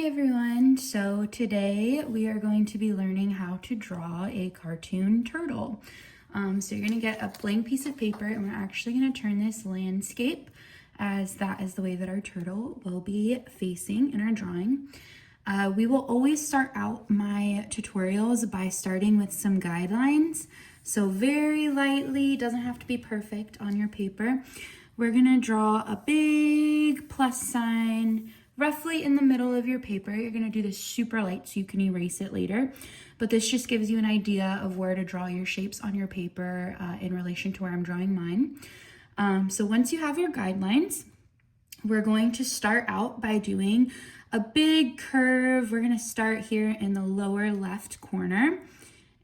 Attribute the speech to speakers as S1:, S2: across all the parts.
S1: Everyone, so today we are going to be learning how to draw a cartoon turtle. So you're going to get a blank piece of paper and we're actually going to turn this landscape as that is the way that our turtle will be facing in our drawing. We will always start out my tutorials by starting with some guidelines. So very lightly, doesn't have to be perfect on your paper. We're going to draw a big plus sign roughly in the middle of your paper. You're going to do this super light so you can erase it later, but this just gives you an idea of where to draw your shapes on your paper in relation to where I'm drawing mine. So once you have your guidelines, we're going to start out by doing a big curve. We're going to start here in the lower left corner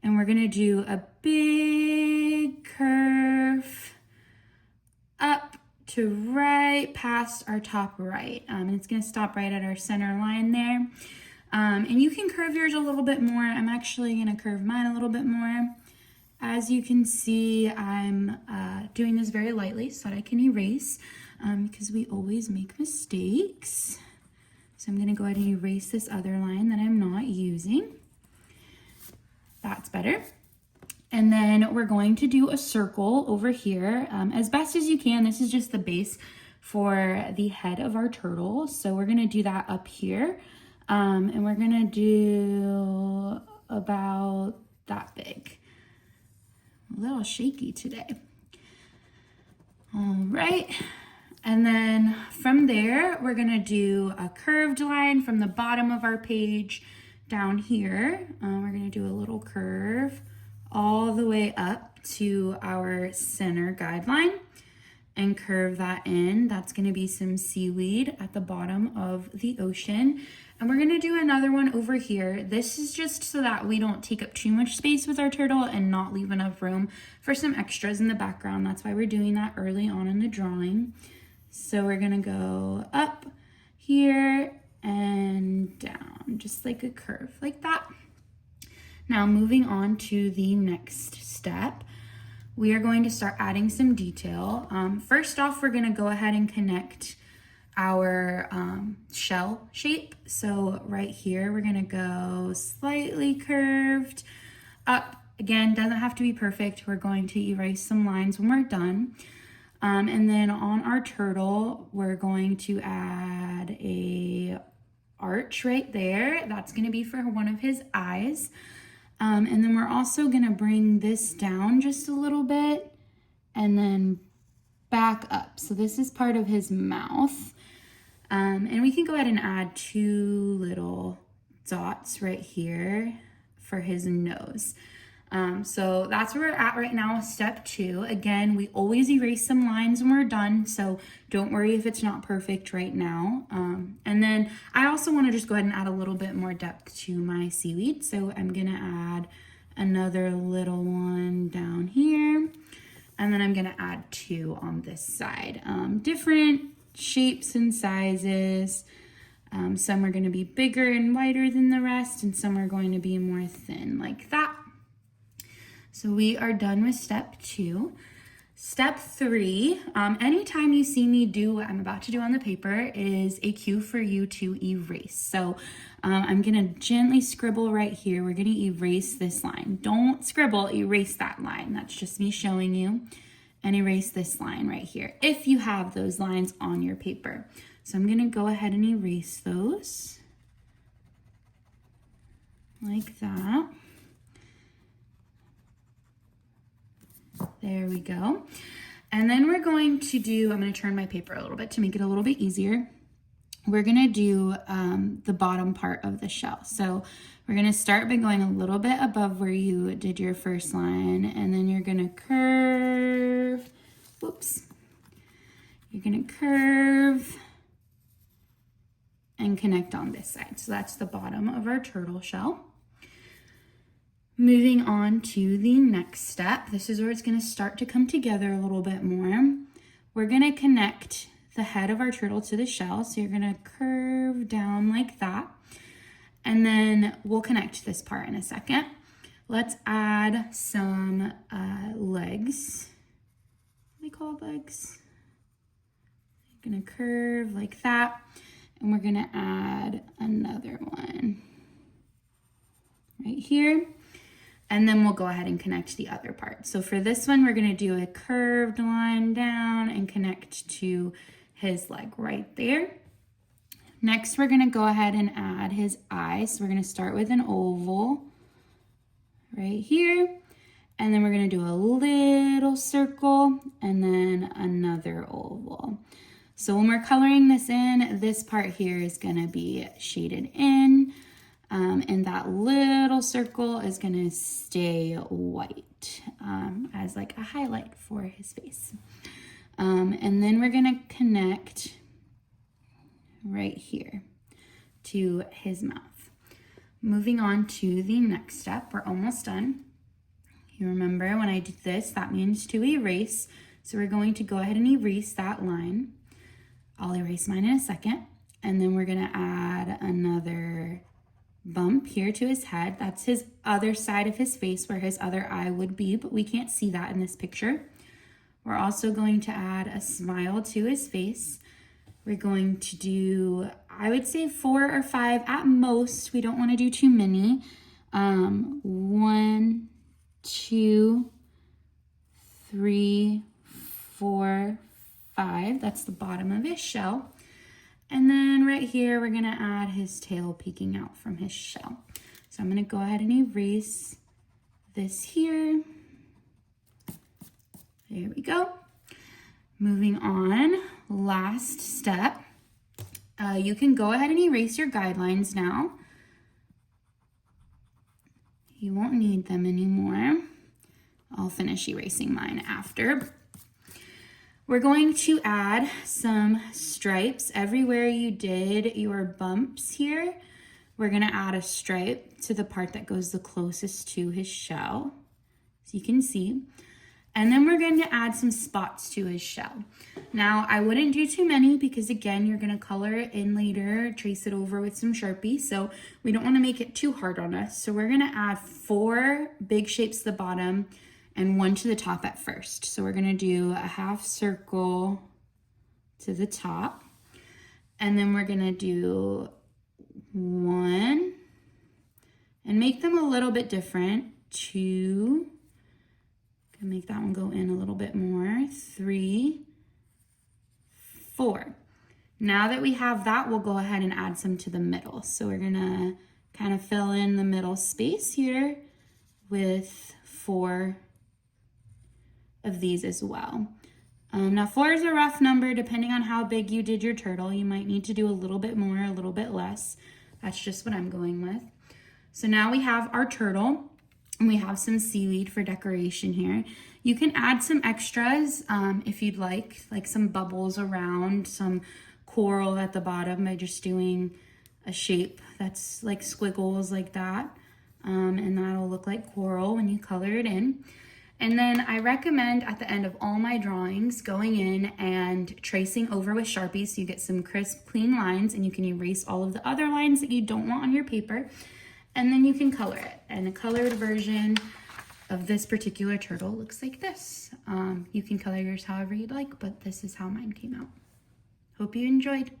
S1: and we're going to do a big curve up to right past our top right. And it's going to stop right at our center line there. And you can curve yours a little bit more. I'm actually going to curve mine a little bit more. As you can see, I'm doing this very lightly so that I can erase because we always make mistakes. So I'm going to go ahead and erase this other line that I'm not using. That's better. And then we're going to do a circle over here as best as you can. This is just the base for the head of our turtle. So we're gonna do that up here. And we're gonna do about that big. A little shaky today. All right. And then from there, we're gonna do a curved line from the bottom of our page down here. We're gonna do a little curve all the way up to our center guideline and curve that in. That's going to be some seaweed at the bottom of the ocean. And we're going to do another one over here. This is just so that we don't take up too much space with our turtle and not leave enough room for some extras in the background. That's why we're doing that early on in the drawing. So we're going to go up here and down, just like a curve like that. Now moving on to the next step, we are going to start adding some detail. First off, we're going to go ahead and connect our shell shape. So right here, we're going to go slightly curved up. Again, doesn't have to be perfect. We're going to erase some lines when we're done. And then on our turtle, we're going to add a arch right there. That's going to be for one of his eyes. And then we're also going to bring this down just a little bit and then back up. So this is part of his mouth. And we can go ahead and add two little dots right here for his nose. So that's where we're at right now with step 2. Again, we always erase some lines when we're done, so don't worry if it's not perfect right now. And then I also want to just go ahead and add a little bit more depth to my seaweed. So I'm going to add another little one down here, and then I'm going to add 2 on this side. Different shapes and sizes. Some are going to be bigger and wider than the rest, and some are going to be more thin like that. So we are done with step 2. Step 3, anytime you see me do what I'm about to do on the paper is a cue for you to erase. So I'm gonna gently scribble right here. We're gonna erase this line. Don't scribble, erase that line. That's just me showing you. And erase this line right here, if you have those lines on your paper. So I'm gonna go ahead and erase those like that. There we go. And then we're going to do, I'm going to turn my paper a little bit to make it a little bit easier. We're going to do the bottom part of the shell. So we're going to start by going a little bit above where you did your first line, and then you're going to curve, whoops, you're going to curve and connect on this side. So that's the bottom of our turtle shell. Moving on to the next step, this is where it's going to start to come together a little bit more. We're going to connect the head of our turtle to the shell. So you're going to curve down like that. And then we'll connect this part in a second. Let's add some legs. What do they call legs? I'm going to curve like that. And we're gonna add another one right here. And then we'll go ahead and connect the other part. So for this one, we're gonna do a curved line down and connect to his leg right there. Next, we're gonna go ahead and add his eye. So we're gonna start with an oval right here. And then we're gonna do a little circle and then another oval. So when we're coloring this in, this part here is gonna be shaded in. And that little circle is gonna stay white as like a highlight for his face. And then we're gonna connect right here to his mouth. Moving on to the next step, we're almost done. You remember when I did this, that means to erase. So we're going to go ahead and erase that line. I'll erase mine in a second. And then we're gonna add another bump here to his head. That's his other side of his face where his other eye would be, but we can't see that in this picture. We're also going to add a smile to his face. We're going to do, I would say 4 or 5 at most. We don't want to do too many. 1, 2, 3, 4, 5. That's the bottom of his shell. And then right here, we're gonna add his tail peeking out from his shell. So I'm gonna go ahead and erase this here. There we go. Moving on, last step. You can go ahead and erase your guidelines now. You won't need them anymore. I'll finish erasing mine after. We're going to add some stripes everywhere you did your bumps here. We're gonna add a stripe to the part that goes the closest to his shell, so you can see. And then we're going to add some spots to his shell. Now, I wouldn't do too many because again, you're gonna color it in later, trace it over with some Sharpie, so we don't wanna make it too hard on us. So we're gonna add 4 big shapes to the bottom and 1 to the top at first. So we're gonna do a half circle to the top. And then we're gonna do 1 and make them a little bit different. 2, can make that one go in a little bit more. 3, 4. Now that we have that, we'll go ahead and add some to the middle. So we're gonna kind of fill in the middle space here with 4 of these as well. Now 4 is a rough number depending on how big you did your turtle. You might need to do a little bit more, a little bit less. That's just what I'm going with. So now we have our turtle and we have some seaweed for decoration here. You can add some extras if you'd like some bubbles around, some coral at the bottom by just doing a shape that's like squiggles like that. And that'll look like coral when you color it in. And then I recommend at the end of all my drawings going in and tracing over with Sharpie so you get some crisp, clean lines and you can erase all of the other lines that you don't want on your paper. And then you can color it. And a colored version of this particular turtle looks like this. You can color yours however you'd like, but this is how mine came out. Hope you enjoyed.